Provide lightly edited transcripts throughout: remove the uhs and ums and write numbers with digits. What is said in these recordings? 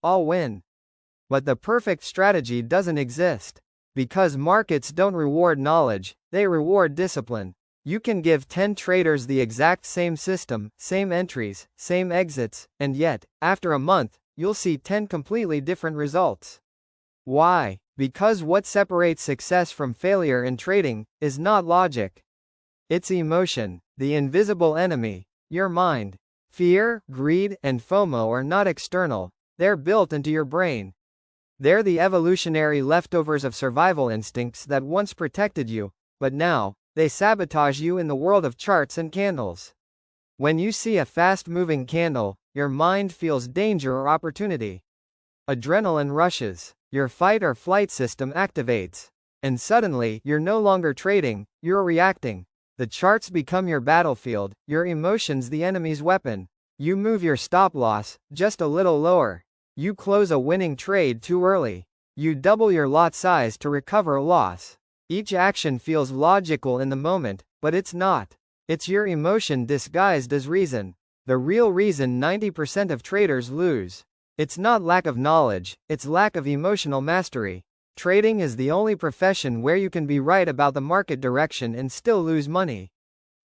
all win. But the perfect strategy doesn't exist. Because markets don't reward knowledge, they reward discipline. You can give 10 traders the exact same system, same entries, same exits, and yet, after a month, you'll see 10 completely different results. Why? Because what separates success from failure in trading is not logic. It's emotion, the invisible enemy, your mind. Fear, greed, and FOMO are not external, they're built into your brain. They're the evolutionary leftovers of survival instincts that once protected you, but now, they sabotage you in the world of charts and candles. When you see a fast-moving candle, your mind feels danger or opportunity. Adrenaline rushes, your fight or flight system activates. And suddenly, you're no longer trading, you're reacting. The charts become your battlefield, your emotions the enemy's weapon. You move your stop-loss just a little lower. You close a winning trade too early. You double your lot size to recover a loss. Each action feels logical in the moment, but it's not. It's your emotion disguised as reason. The real reason 90% of traders lose. It's not lack of knowledge, it's lack of emotional mastery. Trading is the only profession where you can be right about the market direction and still lose money.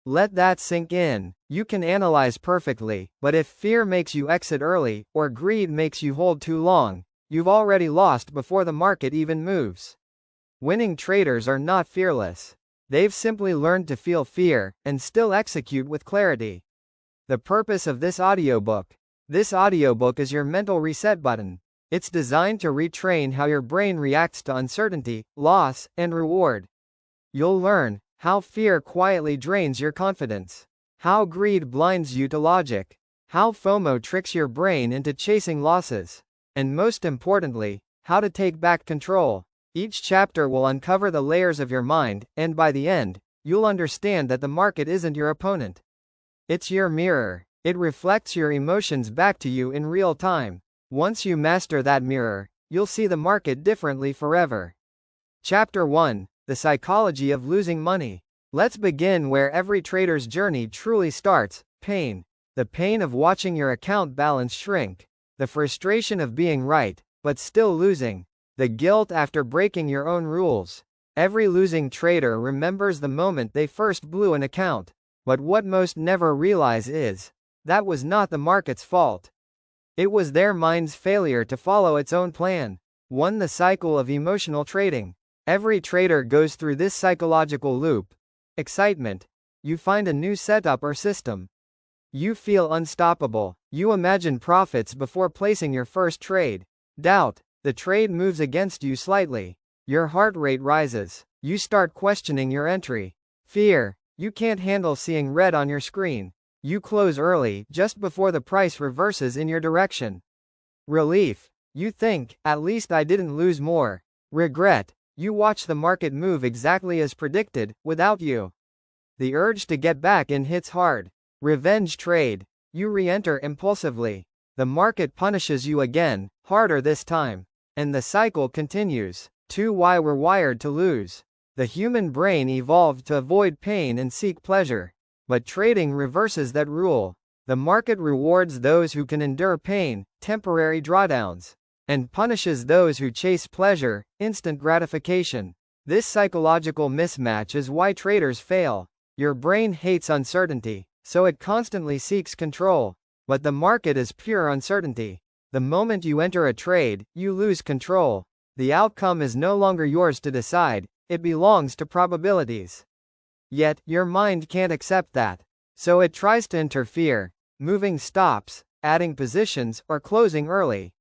Let that sink in. You can analyze perfectly, but if fear makes you exit early, or greed makes you hold too long, you've already lost before the market even moves. Winning traders are not fearless. They've simply learned to feel fear, and still execute with clarity. The purpose of this audiobook. This audiobook is your mental reset button. It's designed to retrain how your brain reacts to uncertainty, loss, and reward. You'll learn how fear quietly drains your confidence, how greed blinds you to logic, how FOMO tricks your brain into chasing losses, and most importantly, how to take back control. Each chapter will uncover the layers of your mind, and by the end, you'll understand that the market isn't your opponent. It's your mirror. It reflects your emotions back to you in real time. Once you master that mirror, you'll see the market differently forever. Chapter 1. The Psychology of Losing Money. Let's begin where every trader's journey truly starts: pain. The pain of watching your account balance shrink. The frustration of being right, but still losing. The guilt after breaking your own rules. Every losing trader remembers the moment they first blew an account. But what most never realize is, that was not the market's fault. It was their mind's failure to follow its own plan. 1. The cycle of emotional trading. Every trader goes through this psychological loop. Excitement. You find a new setup or system. You feel unstoppable. You imagine profits before placing your first trade. Doubt. The trade moves against you slightly. Your heart rate rises. You start questioning your entry. Fear. You can't handle seeing red on your screen. You close early, just before the price reverses in your direction. Relief. You think, at least I didn't lose more. Regret. You watch the market move exactly as predicted, without you. The urge to get back in hits hard. Revenge trade. You re-enter impulsively. The market punishes you again, harder this time. And the cycle continues. 2. Why we're wired to lose. The human brain evolved to avoid pain and seek pleasure. But trading reverses that rule. The market rewards those who can endure pain, temporary drawdowns, and punishes those who chase pleasure, instant gratification. This psychological mismatch is why traders fail. Your brain hates uncertainty, so it constantly seeks control. But the market is pure uncertainty. The moment you enter a trade, you lose control. The outcome is no longer yours to decide, it belongs to probabilities. Yet, your mind can't accept that. So it tries to interfere, moving stops, adding positions, or closing early.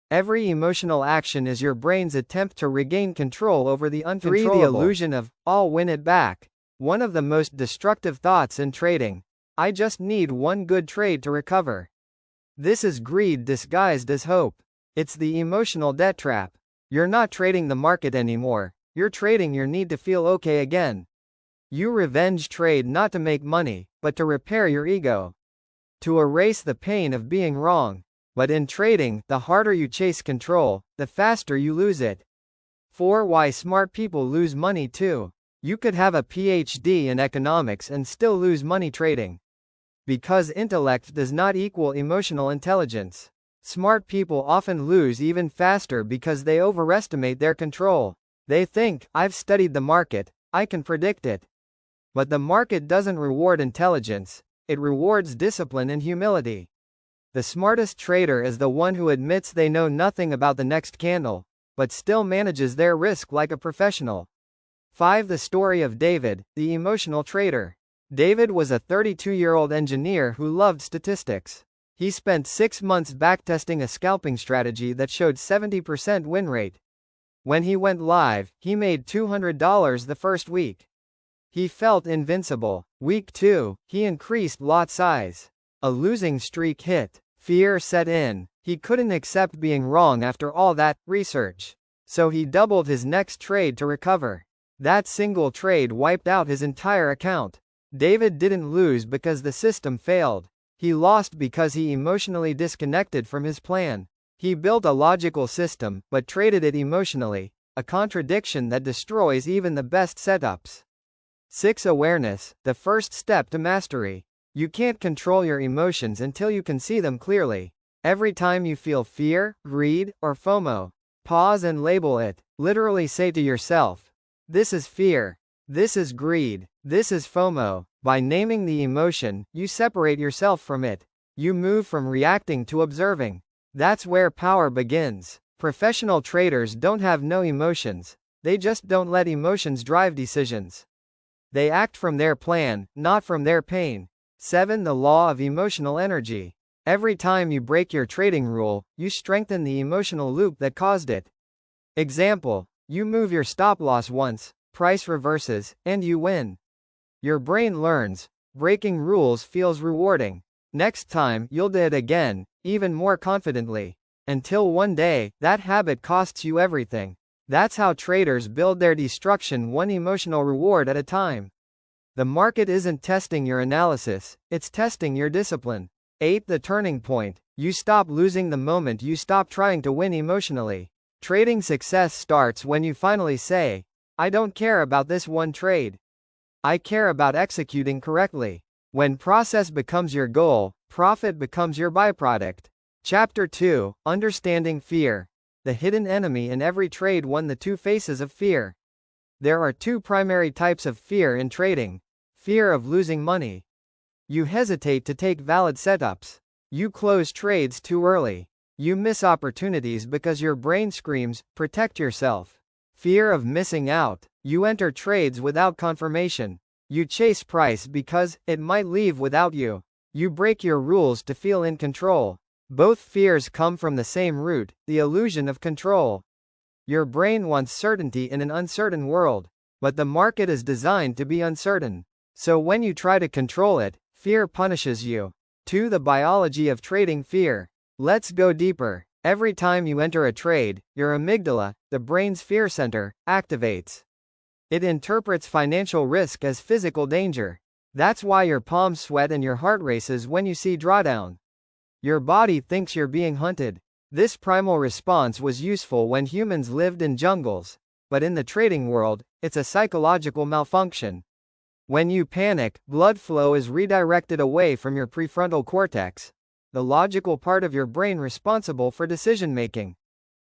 Every emotional action is your brain's attempt to regain control over the uncontrollable. 3. The illusion of, I'll win it back. One of the most destructive thoughts in trading. I just need one good trade to recover. This is greed disguised as hope. It's the emotional debt trap. You're not trading the market anymore, you're trading your need to feel okay again. You revenge trade not to make money, but to repair your ego. To erase the pain of being wrong. But in trading, the harder you chase control, the faster you lose it. 4. Why smart people lose money too. You could have a PhD in economics and still lose money trading. Because intellect does not equal emotional intelligence. Smart people often lose even faster because they overestimate their control. They think, I've studied the market, I can predict it. But the market doesn't reward intelligence, it rewards discipline and humility. The smartest trader is the one who admits they know nothing about the next candle, but still manages their risk like a professional. 5. The story of David, the emotional trader. David was a 32-year-old engineer who loved statistics. He spent 6 months backtesting a scalping strategy that showed 70% win rate. When he went live, he made $200 the first week. He felt invincible. Week 2, he increased lot size. A losing streak hit. Fear set in. He couldn't accept being wrong after all that research. So he doubled his next trade to recover. That single trade wiped out his entire account. David didn't lose because the system failed. He lost because he emotionally disconnected from his plan. He built a logical system, but traded it emotionally, a contradiction that destroys even the best setups. 6. Awareness, the first step to mastery. You can't control your emotions until you can see them clearly. Every time you feel fear, greed, or FOMO, pause and label it. Literally say to yourself, this is fear. This is greed. This is FOMO. By naming the emotion, you separate yourself from it. You move from reacting to observing. That's where power begins. Professional traders don't have no emotions. They just don't let emotions drive decisions. They act from their plan, not from their pain. 7. The law of emotional energy. Every time you break your trading rule, you strengthen the emotional loop that caused it. Example, you move your stop loss once, price reverses, and you win. Your brain learns, breaking rules feels rewarding. Next time, you'll do it again, even more confidently. Until one day, that habit costs you everything. That's how traders build their destruction, one emotional reward at a time. The market isn't testing your analysis, it's testing your discipline. 8. The turning point. You stop losing the moment you stop trying to win emotionally. Trading success starts when you finally say, I don't care about this one trade. I care about executing correctly. When process becomes your goal, profit becomes your byproduct. Chapter 2, Understanding Fear. The hidden enemy in every trade. 1. The two faces of fear. There are two primary types of fear in trading. Fear of losing money. You hesitate to take valid setups. You close trades too early. You miss opportunities because your brain screams, protect yourself. Fear of missing out. You enter trades without confirmation. You chase price because it might leave without you. You break your rules to feel in control. Both fears come from the same root, the illusion of control. Your brain wants certainty in an uncertain world, but the market is designed to be uncertain. So when you try to control it, fear punishes you. 2. The biology of trading fear. Let's go deeper. Every time you enter a trade, your amygdala, the brain's fear center, activates. It interprets financial risk as physical danger. That's why your palms sweat and your heart races when you see drawdown. Your body thinks you're being hunted. This primal response was useful when humans lived in jungles, but in the trading world, it's a psychological malfunction. When you panic, blood flow is redirected away from your prefrontal cortex, the logical part of your brain responsible for decision-making.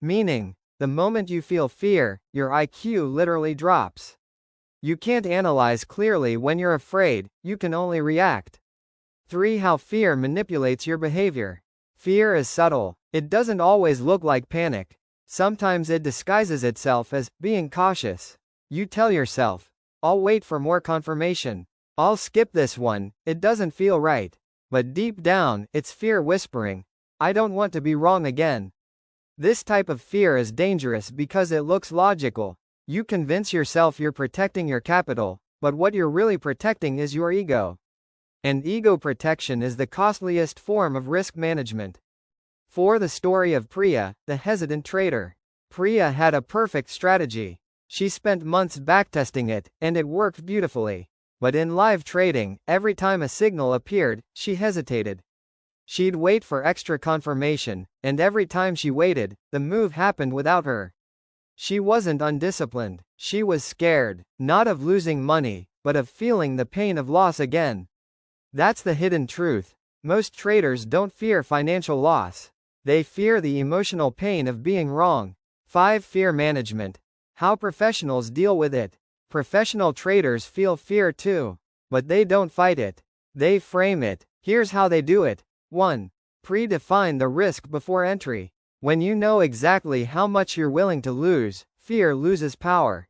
Meaning, the moment you feel fear, your IQ literally drops. You can't analyze clearly when you're afraid, you can only react. 3. How fear manipulates your behavior. Fear is subtle. It doesn't always look like panic. Sometimes it disguises itself as being cautious. You tell yourself, I'll wait for more confirmation. I'll skip this one, it doesn't feel right. But deep down, it's fear whispering, I don't want to be wrong again. This type of fear is dangerous because it looks logical. You convince yourself you're protecting your capital, but what you're really protecting is your ego. And ego protection is the costliest form of risk management. 4. The story of Priya, the hesitant trader. Priya had a perfect strategy. She spent months backtesting it, and it worked beautifully. But in live trading, every time a signal appeared, she hesitated. She'd wait for extra confirmation, and every time she waited, the move happened without her. She wasn't undisciplined. She was scared, not of losing money, but of feeling the pain of loss again. That's the hidden truth. Most traders don't fear financial loss. They fear the emotional pain of being wrong. 5. Fear management. How professionals deal with it. Professional traders feel fear too. But they don't fight it. They frame it. Here's how they do it. 1. Predefine the risk before entry. When you know exactly how much you're willing to lose, fear loses power.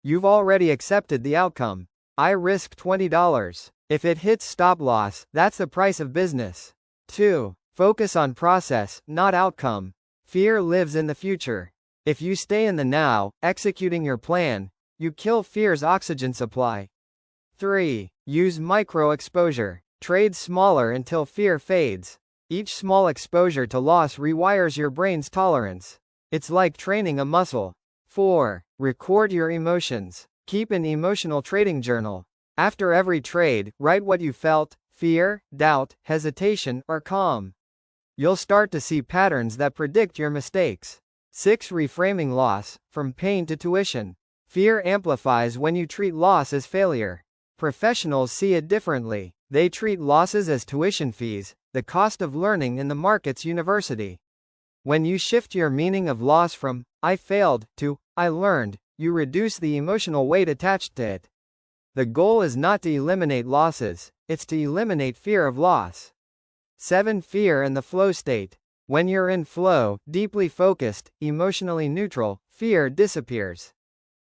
You've already accepted the outcome. I risk $20. If it hits stop loss, that's the price of business. 2. Focus on process, not outcome. Fear lives in the future. If you stay in the now, executing your plan, you kill fear's oxygen supply. 3. Use micro exposure. Trade smaller until fear fades. Each small exposure to loss rewires your brain's tolerance. It's like training a muscle. 4. Record your emotions. Keep an emotional trading journal. After every trade, write what you felt: fear, doubt, hesitation, or calm. You'll start to see patterns that predict your mistakes. 6. Reframing loss, from pain to tuition. Fear amplifies when you treat loss as failure. Professionals see it differently. They treat losses as tuition fees, the cost of learning in the market's university. When you shift your meaning of loss from "I failed" to "I learned," you reduce the emotional weight attached to it. The goal is not to eliminate losses, it's to eliminate fear of loss. 7. Fear and the flow state. When you're in flow, deeply focused, emotionally neutral, fear disappears.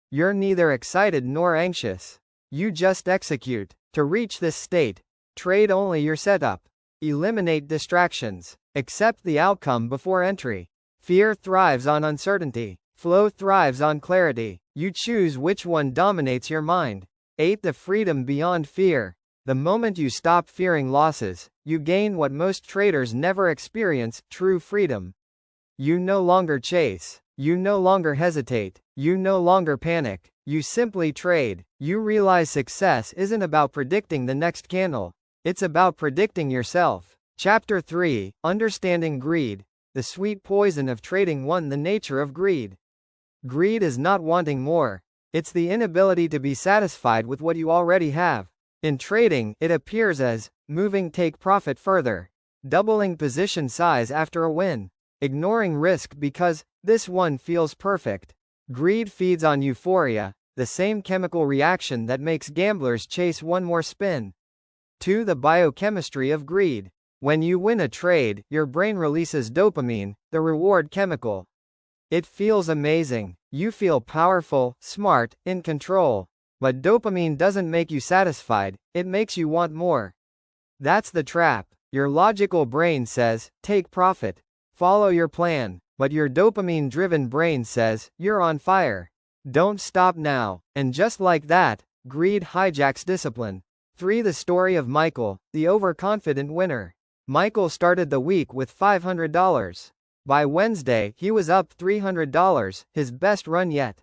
You're neither excited nor anxious. You just execute. To reach this state, trade only your setup. Eliminate distractions. Accept the outcome before entry. Fear thrives on uncertainty. Flow thrives on clarity. You choose which one dominates your mind. 8. The freedom beyond fear. The moment you stop fearing losses, you gain what most traders never experience: true freedom. You no longer chase. You no longer hesitate. You no longer panic. You simply trade. You realize success isn't about predicting the next candle. It's about predicting yourself. Chapter 3. Understanding greed. The sweet poison of trading. 1. The nature of greed. Greed is not wanting more. It's the inability to be satisfied with what you already have. In trading, it appears as moving take profit further, doubling position size after a win, ignoring risk because this one feels perfect. Greed feeds on euphoria, the same chemical reaction that makes gamblers chase one more spin. 2. The biochemistry of greed. When you win a trade, your brain releases dopamine, the reward chemical. It feels amazing. You feel powerful, smart, in control. But dopamine doesn't make you satisfied, it makes you want more. That's the trap. Your logical brain says, take profit. Follow your plan. But your dopamine-driven brain says, you're on fire. Don't stop now. And just like that, greed hijacks discipline. 3. The story of Michael, the overconfident winner. Michael started the week with $500. By Wednesday, he was up $300, his best run yet.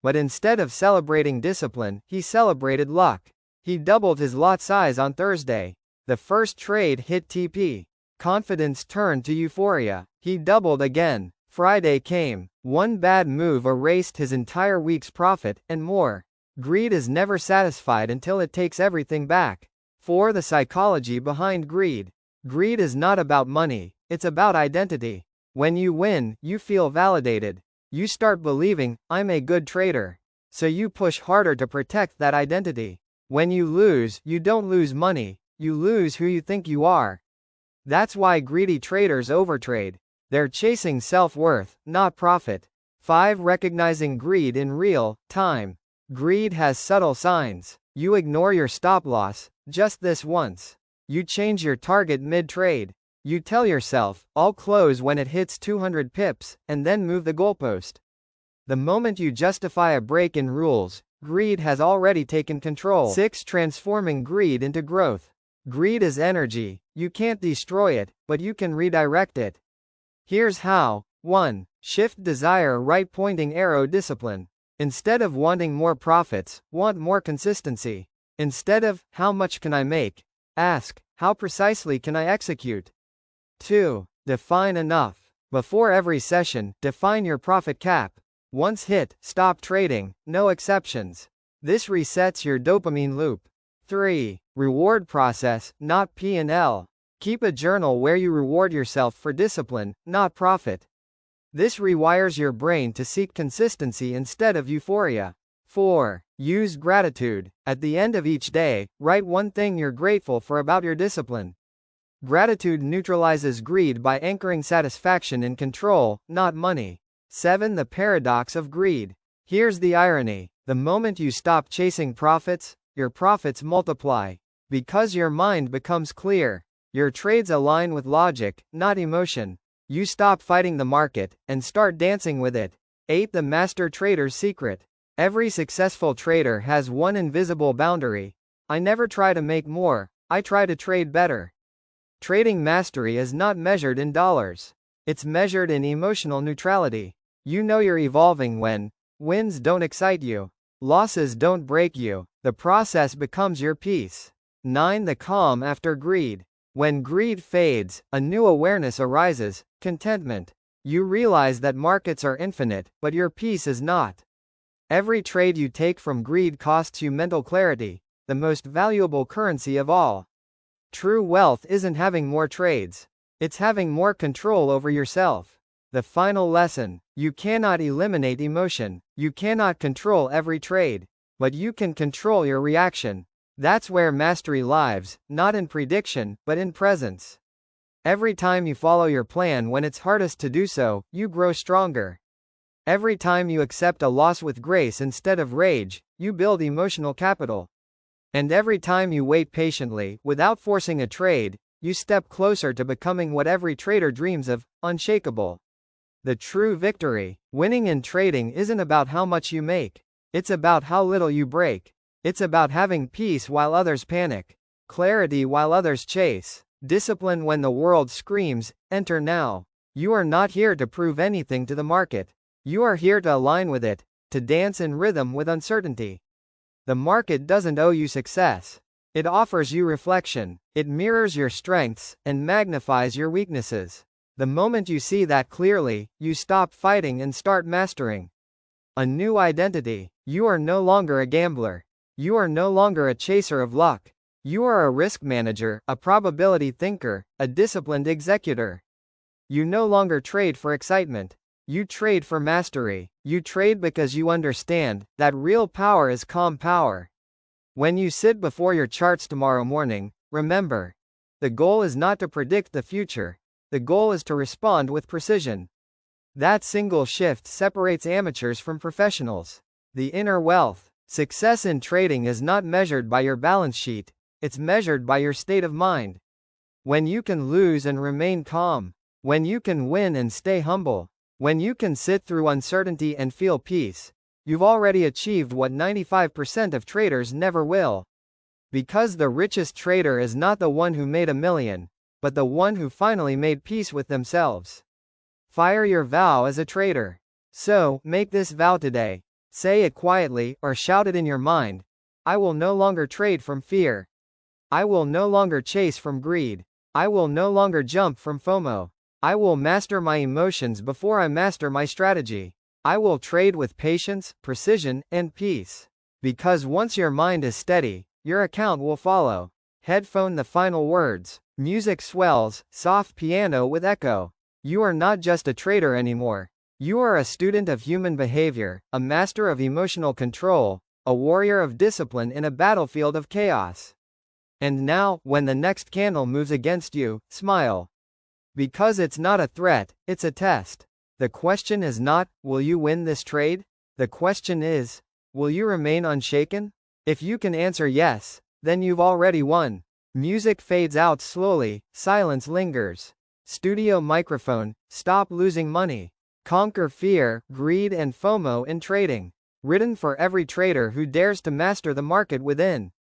But instead of celebrating discipline, he celebrated luck. He doubled his lot size on Thursday. The first trade hit TP. Confidence turned to euphoria. He doubled again. Friday came. One bad move erased his entire week's profit, and more. Greed is never satisfied until it takes everything back. 4. The psychology behind greed. Greed is not about money, it's about identity. When you win, you feel validated. You start believing, I'm a good trader. So you push harder to protect that identity. When you lose, you don't lose money, you lose who you think you are. That's why greedy traders overtrade. They're chasing self-worth, not profit. 5. Recognizing greed in real time. Greed has subtle signs. You ignore your stop loss, just this once. You change your target mid-trade. You tell yourself, I'll close when it hits 200 pips, and then move the goalpost. The moment you justify a break in rules, greed has already taken control. 6. Transforming greed into growth. Greed is energy. You can't destroy it, but you can redirect it. Here's how. 1. Shift desire. Right pointing arrow discipline. Instead of wanting more profits, want more consistency. Instead of, how much can I make? Ask, how precisely can I execute? 2. Define enough. Before every session, define your profit cap. Once hit, stop trading, no exceptions. This resets your dopamine loop. 3. Reward process, not P&L. Keep a journal where you reward yourself for discipline, not profit. This rewires your brain to seek consistency instead of euphoria. 4. Use gratitude. At the end of each day, write one thing you're grateful for about your discipline. Gratitude neutralizes greed by anchoring satisfaction in control, not money. 7. The paradox of greed. Here's the irony. The moment you stop chasing profits, your profits multiply. Because your mind becomes clear. Your trades align with logic, not emotion. You stop fighting the market, and start dancing with it. 8. The master trader's secret. Every successful trader has one invisible boundary. I never try to make more, I try to trade better. Trading mastery is not measured in dollars. It's measured in emotional neutrality. You know you're evolving when wins don't excite you. Losses don't break you. The process becomes your peace. 9. The calm after greed. When greed fades, a new awareness arises, contentment. You realize that markets are infinite, but your peace is not. Every trade you take from greed costs you mental clarity, the most valuable currency of all. True wealth isn't having more trades. It's having more control over yourself. The final lesson. You cannot eliminate emotion. You cannot control every trade. But you can control your reaction. That's where mastery lives, not in prediction, but in presence. Every time you follow your plan when it's hardest to do so, you grow stronger. Every time you accept a loss with grace instead of rage, you build emotional capital. And every time you wait patiently, without forcing a trade, you step closer to becoming what every trader dreams of, unshakable. The true victory. Winning in trading isn't about how much you make. It's about how little you break. It's about having peace while others panic. Clarity while others chase. Discipline when the world screams, enter now. You are not here to prove anything to the market. You are here to align with it, to dance in rhythm with uncertainty. The market doesn't owe you success. It offers you reflection. It mirrors your strengths, and magnifies your weaknesses. The moment you see that clearly, you stop fighting and start mastering. A new identity. You are no longer a gambler. You are no longer a chaser of luck. You are a risk manager, a probability thinker, a disciplined executor. You no longer trade for excitement. You trade for mastery. You trade because you understand that real power is calm power. When you sit before your charts tomorrow morning, remember, the goal is not to predict the future. The goal is to respond with precision. That single shift separates amateurs from professionals. The inner wealth. Success in trading is not measured by your balance sheet. It's measured by your state of mind. When you can lose and remain calm. When you can win and stay humble. When you can sit through uncertainty and feel peace, you've already achieved what 95% of traders never will. Because the richest trader is not the one who made $1 million, but the one who finally made peace with themselves. Fire your vow as a trader. So, make this vow today. Say it quietly, or shout it in your mind. I will no longer trade from fear. I will no longer chase from greed. I will no longer jump from FOMO. I will master my emotions before I master my strategy. I will trade with patience, precision, and peace. Because once your mind is steady, your account will follow. Headphone the final words. Music swells, soft piano with echo. You are not just a trader anymore. You are a student of human behavior, a master of emotional control, a warrior of discipline in a battlefield of chaos. And now, when the next candle moves against you, smile. Because it's not a threat, it's a test. The question is not, will you win this trade? The question is, will you remain unshaken? If you can answer yes, then you've already won. Music fades out slowly, silence lingers. Studio microphone, stop losing money. Conquer fear, greed and FOMO in trading. Written for every trader who dares to master the market within.